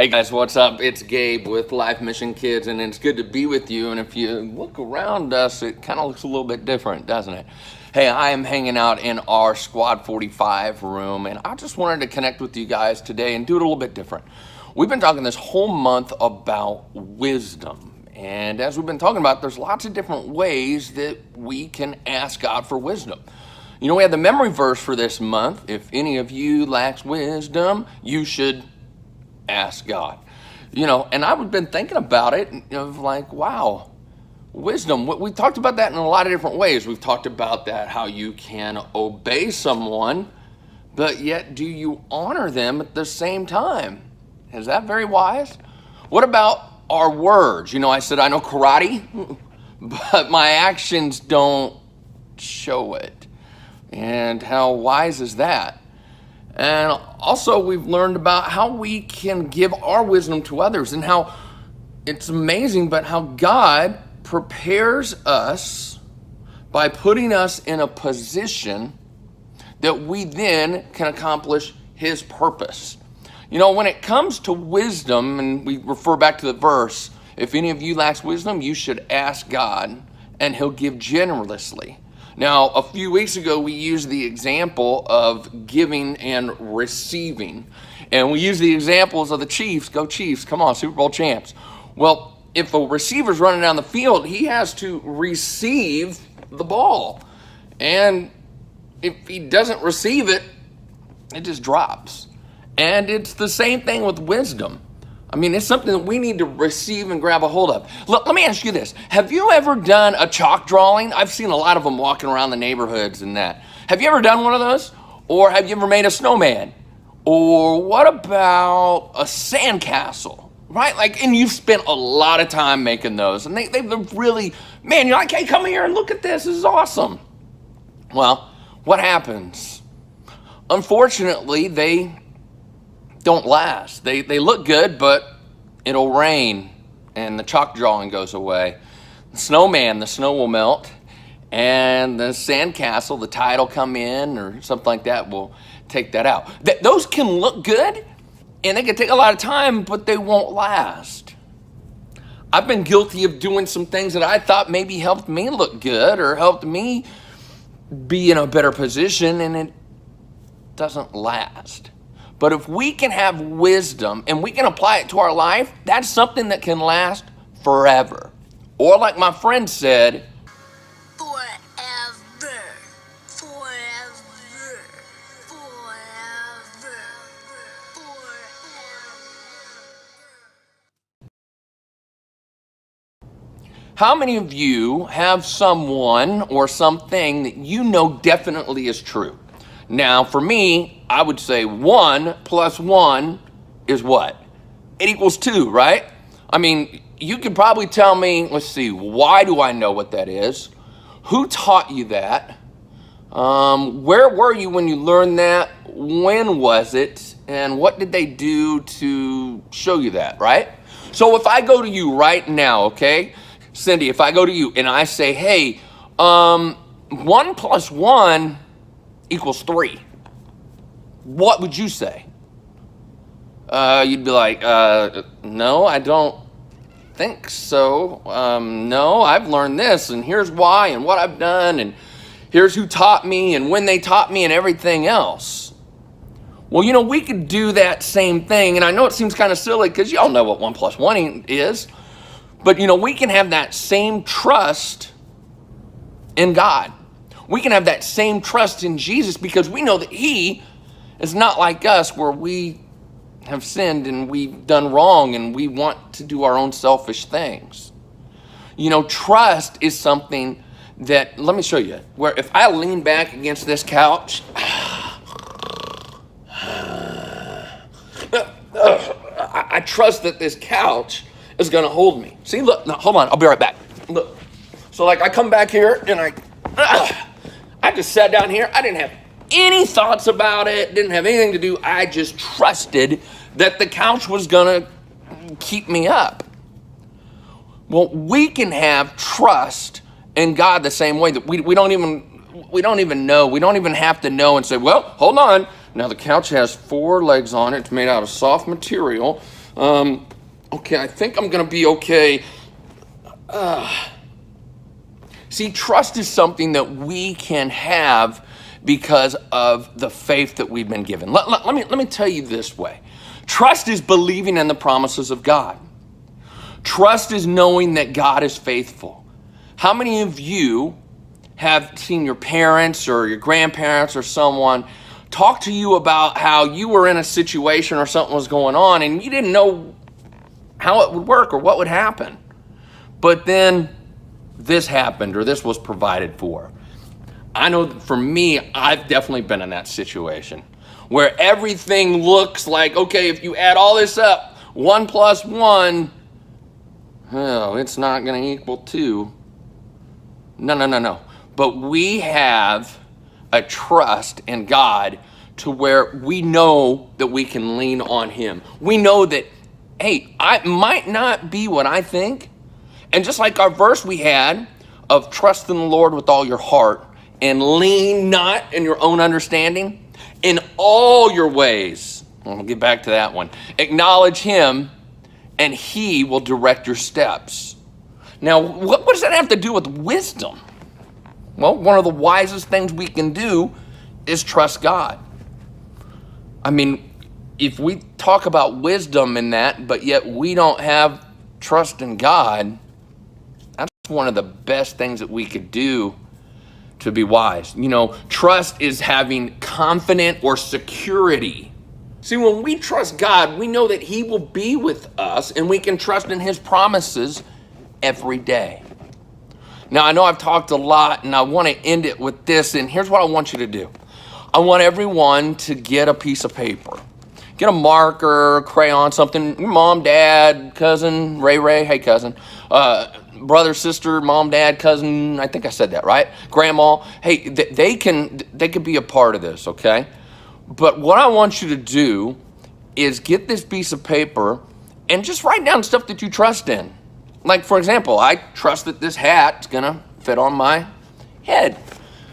Hey guys, what's up? It's Gabe with LifeMission Kids, and it's good to be with you. And if you look around us, it kind of looks a little bit different, doesn't it? Hey, I am hanging out in our Squad 45 room, and I just wanted to connect with you guys today and do it a little bit different. We've been talking this whole month about wisdom, and as we've been talking about, there's lots of different ways that we can ask God for wisdom. You know, we had the memory verse for this month. If any of you lacks wisdom, you should ask God. You know, and I've been thinking about it, like, wow, wisdom. We talked about that in a lot of different ways. We've talked about that, how you can obey someone, but yet do you honor them at the same time? Is that very wise? What about our words? You know, I said I know karate, but my actions don't show it. And how wise is that? And also we've learned about how we can give our wisdom to others and how it's amazing, but how God prepares us by putting us in a position that we then can accomplish His purpose. You know, when it comes to wisdom, and we refer back to the verse, if any of you lacks wisdom, you should ask God and He'll give generously. Now, a few weeks ago, we used the example of giving and receiving. And we used the examples of the Chiefs. Go Chiefs, come on, Super Bowl champs. Well, if a receiver's running down the field, he has to receive the ball. And if he doesn't receive it, it just drops. And it's the same thing with wisdom. I mean, it's something that we need to receive and grab a hold of. Let me ask you this. Have you ever done a chalk drawing? I've seen a lot of them walking around the neighborhoods and that. Have you ever done one of those? Or have you ever made a snowman? Or what about a sandcastle? Right? Like, and you've spent a lot of time making those. And they're really, man, you're like, hey, come here and look at this. This is awesome. Well, what happens? Unfortunately, they don't last. They look good, but it'll rain and the chalk drawing goes away. The snowman, the snow will melt, and the sandcastle, the tide will come in or something like that will take that out. Those can look good and they can take a lot of time, but they won't last. I've been guilty of doing some things that I thought maybe helped me look good or helped me be in a better position, and it doesn't last. But if we can have wisdom and we can apply it to our life, that's something that can last forever. Or like my friend said, forever, forever, forever, forever. how many of you have someone or something that you know definitely is true? Now, for me, I would say 1 plus 1 is what? It equals 2, right? I mean, you could probably tell me, let's see, why do I know what that is? Who taught you that? Where were you when you learned that? When was it? And what did they do to show you that, right? So if I go to you right now, okay, Cindy, if I go to you and I say, hey, 1 plus 1 equals 3. What would you say? You'd be like, no, I don't think so. No, I've learned this, and here's why, and what I've done, and here's who taught me, and when they taught me, and everything else. Well, you know, we could do that same thing, and I know it seems kind of silly because y'all know what 1 plus 1 is, but, you know, we can have that same trust in God. We can have that same trust in Jesus because we know that He is not like us, where we have sinned and we've done wrong and we want to do our own selfish things. You know, trust is something that, let me show you, where if I lean back against this couch, I trust that this couch is going to hold me. See, look, no, hold on, I'll be right back. Look, so like I come back here and I just sat down here. I didn't have any thoughts about it, didn't have anything to do. I just trusted that the couch was going to keep me up. Well, we can have trust in God the same way that we don't even know. We don't even have to know and say, well, hold on. Now the couch has 4 legs on it. It's made out of soft material. Okay, I think I'm going to be okay. See, trust is something that we can have because of the faith that we've been given. Let me tell you this way. Trust is believing in the promises of God. Trust is knowing that God is faithful. How many of you have seen your parents or your grandparents or someone talk to you about how you were in a situation or something was going on and you didn't know how it would work or what would happen, but then this happened or this was provided for? I know that for me, I've definitely been in that situation where everything looks like, okay, if you add all this up, 1 plus 1, oh, it's not going to equal 2. No. But we have a trust in God to where we know that we can lean on him. We know that, hey, I might not be what I think. And just like our verse we had of trust in the Lord with all your heart and lean not in your own understanding, in all your ways, we'll get back to that one, acknowledge him and he will direct your steps. Now, what does that have to do with wisdom? Well, one of the wisest things we can do is trust God. I mean, if we talk about wisdom in that, but yet we don't have trust in God, that's one of the best things that we could do to be wise. You know, trust is having confidence or security. See, when we trust God, we know that he will be with us and we can trust in his promises every day. Now, I know I've talked a lot and I want to end it with this, and here's what I want you to do. I want everyone to get a piece of paper. Get a marker, crayon, something. Your mom, dad, cousin, Ray, hey cousin, brother, sister, mom, dad, cousin, I think I said that, right? Grandma, hey, they could be a part of this, okay? But what I want you to do is get this piece of paper and just write down stuff that you trust in. Like, for example, I trust that this hat's gonna fit on my head.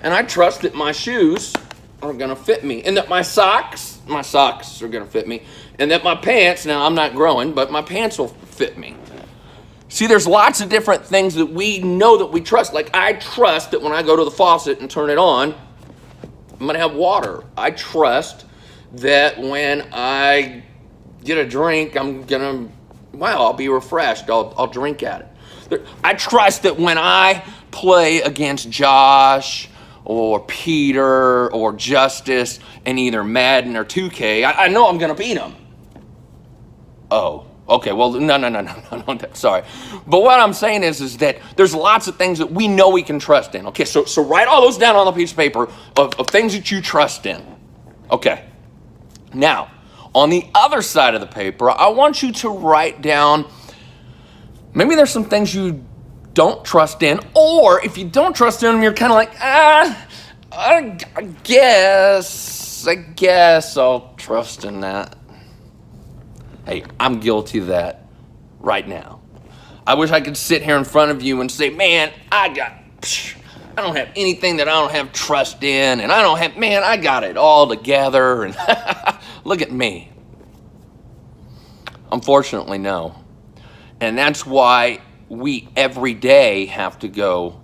And I trust that my shoes are gonna fit me. And that my socks are gonna fit me. And that my pants, now I'm not growing, but my pants will fit me. See, there's lots of different things that we know that we trust. Like, I trust that when I go to the faucet and turn it on, I'm gonna have water. I trust that when I get a drink, I'll be refreshed. I'll drink at it. I trust that when I play against Josh or Peter or Justice in either Madden or 2K, I know I'm going to beat them. Oh, okay. Well, no. Sorry. But what I'm saying is that there's lots of things that we know we can trust in. Okay, so write all those down on a piece of paper of things that you trust in. Okay. Now, on the other side of the paper, I want you to write down, maybe there's some things you don't trust in, or if you don't trust in them, you're kind of like, I guess I'll trust in that. Hey, I'm guilty of that right now. I wish I could sit here in front of you and say, man, I don't have anything that I don't have trust in, and I got it all together, and look at me. Unfortunately, no. And that's why we every day have to go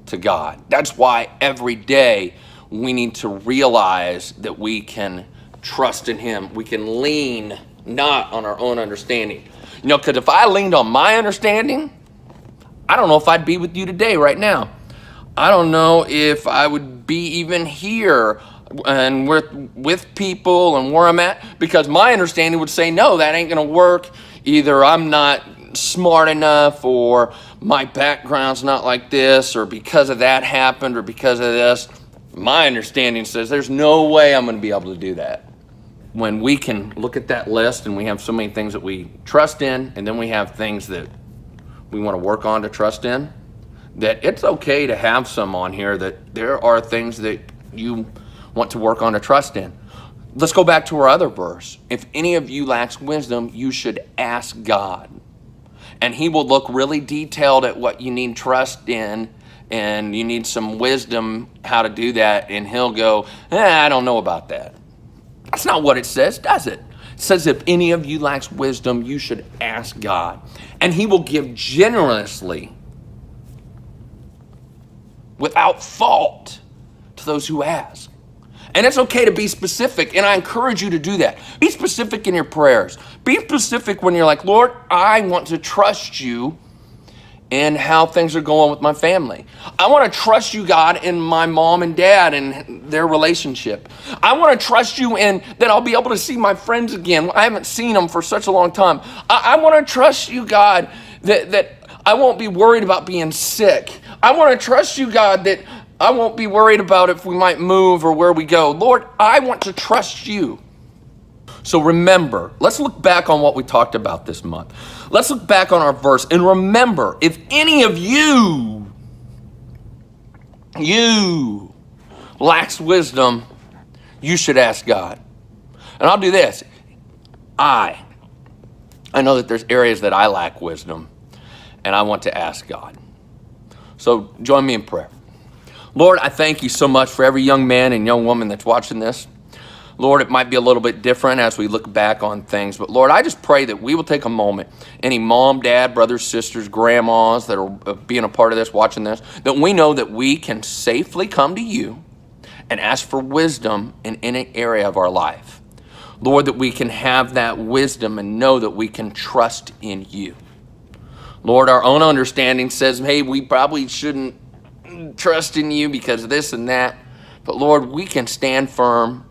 to God. That's why every day we need to realize that we can trust in him. We can lean not on our own understanding. You know, because if I leaned on my understanding, I don't know if I'd be with you today right now. I don't know if I would be even here and with people and where I'm at, because my understanding would say, no, that ain't going to work. Either I'm not smart enough, or my background's not like this, or because of that happened, or because of this. My understanding says there's no way I'm going to be able to do that. When we can look at that list and we have so many things that we trust in, and then we have things that we want to work on to trust in, that it's okay to have some on here that there are things that you want to work on to trust in. Let's go back to our other verse. If any of you lacks wisdom, you should ask God. And he will look really detailed at what you need trust in, and you need some wisdom how to do that, and he'll go, I don't know about that. That's not what it says, does it? It says, if any of you lacks wisdom, you should ask God, and he will give generously, without fault, to those who ask. And it's okay to be specific, and I encourage you to do that. Be specific in your prayers. Be specific when you're like, Lord, I want to trust you in how things are going with my family. I want to trust you, God, in my mom and dad and their relationship. I want to trust you in that I'll be able to see my friends again. I haven't seen them for such a long time. I want to trust you, God, that I won't be worried about being sick. I want to trust you, God, that I won't be worried about if we might move or where we go. Lord, I want to trust you. So remember, let's look back on what we talked about this month. Let's look back on our verse and remember, if any of you lacks wisdom, you should ask God. And I'll do this. I know that there's areas that I lack wisdom, and I want to ask God. So join me in prayer. Lord, I thank you so much for every young man and young woman that's watching this. Lord, it might be a little bit different as we look back on things, but Lord, I just pray that we will take a moment, any mom, dad, brothers, sisters, grandmas that are being a part of this, watching this, that we know that we can safely come to you and ask for wisdom in any area of our life. Lord, that we can have that wisdom and know that we can trust in you. Lord, our own understanding says, hey, we probably shouldn't trust in you because of this and that, but Lord, we can stand firm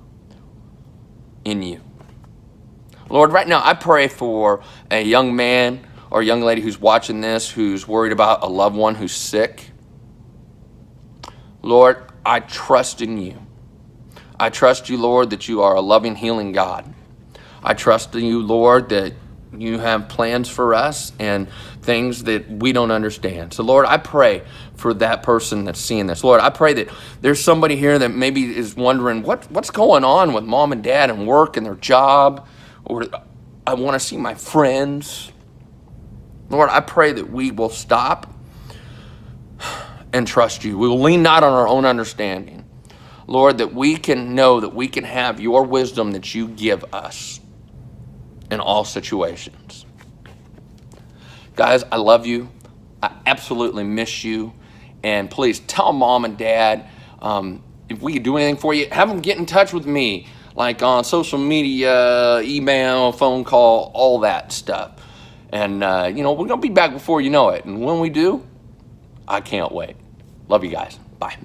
in you. Lord, right now I pray for a young man or a young lady who's watching this, who's worried about a loved one who's sick. Lord, I trust in you. I trust you, Lord, that you are a loving, healing God. I trust in you, Lord, that you have plans for us and things that we don't understand. So, Lord, I pray for that person that's seeing this. Lord, I pray that there's somebody here that maybe is wondering what's going on with mom and dad and work and their job, or I want to see my friends. Lord, I pray that we will stop and trust you. We will lean not on our own understanding. Lord, that we can know that we can have your wisdom that you give us in all situations. Guys, I love you. I absolutely miss you. And please tell mom and dad, if we can do anything for you, have them get in touch with me, like on social media, email, phone call, all that stuff. And, we're going to be back before you know it. And when we do, I can't wait. Love you guys. Bye.